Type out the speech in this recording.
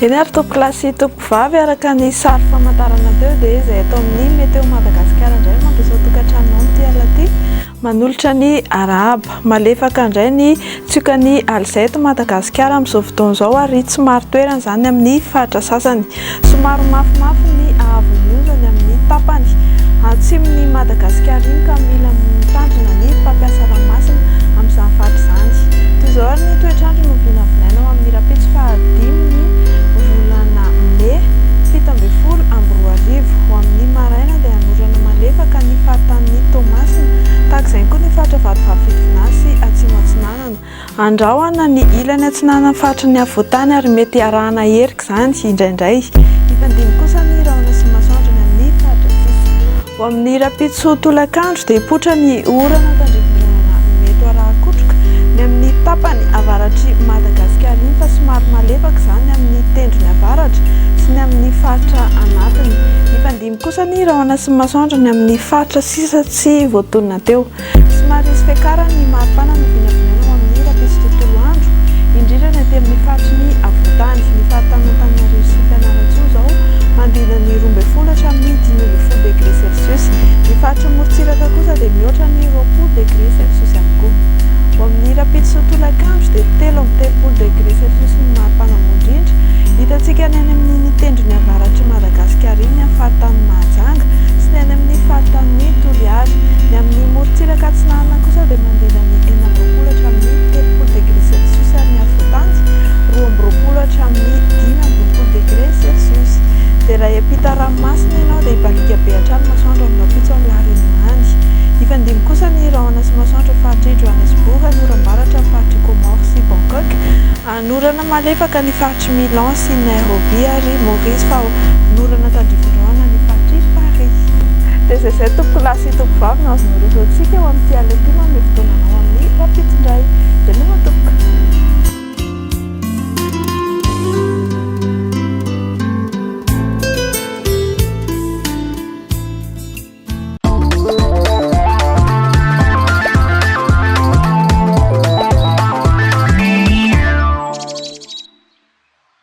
Eny ary tompo klasy tompo vavy araka ny sary famantarana teo dia izay atao amin'ny Météo Madagasikara indray mampiseho tokantrano ty alaty manolotra ny arahaba malefaka indray ny tsiokan'ny alizety Madagasikara amin'izao fotoana izao ary tsy maro toerana izany amin'ny faritra sasany somary mafimafy ny haavon'ny onjany amin'ny tapany atsimon'ny Madagasikara iny ka mila mitandrina ny mpampiasa ranomasina amin'izany faritra izany. Toy izao ary ny toetrandro no vinavinaina ao amin'ny rapitso fahadimy volana May 17 ho amin'ny maraina dia hanorana malefaka ny faritan'ny Toamasina tahaka izay koa ny faritra Vatovavy sy atsimo atsinanana andrahoana ny ilany atsinanana faritra ny avoatany ary mety arahana herika izany indraindray ifandimy kosa ny rahona sy masoandro ny amin'ny faritra sisa ho amin'ny rapitso tolakandro dia hipotra ny orana tandrivonana mety arahakotroka ny amin'ny tapany avaratry Madagasikara iny fa somary malefaka izany amin'ny tendrony avaratra sy ny amin'ny faritra anatiny ifandimy kosa ny rahona sy masoandro ny amin'ny faritra sisa tsy voatonona teo somary misy fiakara ny maripana no vinavinaina ao amin'ny rapitso tontolo andro indrindra ny aty amin'ny faritry ny avoatany ny faritany Antananarivo sy Fianarantsoa izao mandrina ny 12 hatramin'ny 10 degré celsius ny faritra Moritsiraka kosa dia mihoatra ny 20 degré celsius ihany koa ho amin'ny rapitso tolakandro dia 13 degré celsius ny maripana mondrindra hitantsika ny any amin'ny tendrony avaratry Madagasikara iny amin'ny faritany Mahajanga sy ny any amin'ny faritany Toliary ny amin'ny Moritsiraka atsinanana kosa dia mandrina ny 19 hatramin'ny 30 degré celsius ary ny avoatany 20 hatramin'ny 15 degré celsius dia raha hiampita ranomasina ianao dia hibalika be hatrany masoandro amin'ny rapitso Larenany ifandimy kosa ny rahona sy masoandro faritra Johannesburg anorambaratra faritra Comore sy Bangkok anorana malefaka ny faritry Milan sy Nairobi ary Maurice fa anorana tandrivondrahona ny faritry Paris dia izay tompo lasy tompo vavy no azonareo antsika eo amin'ny ty alaty manome fotoananao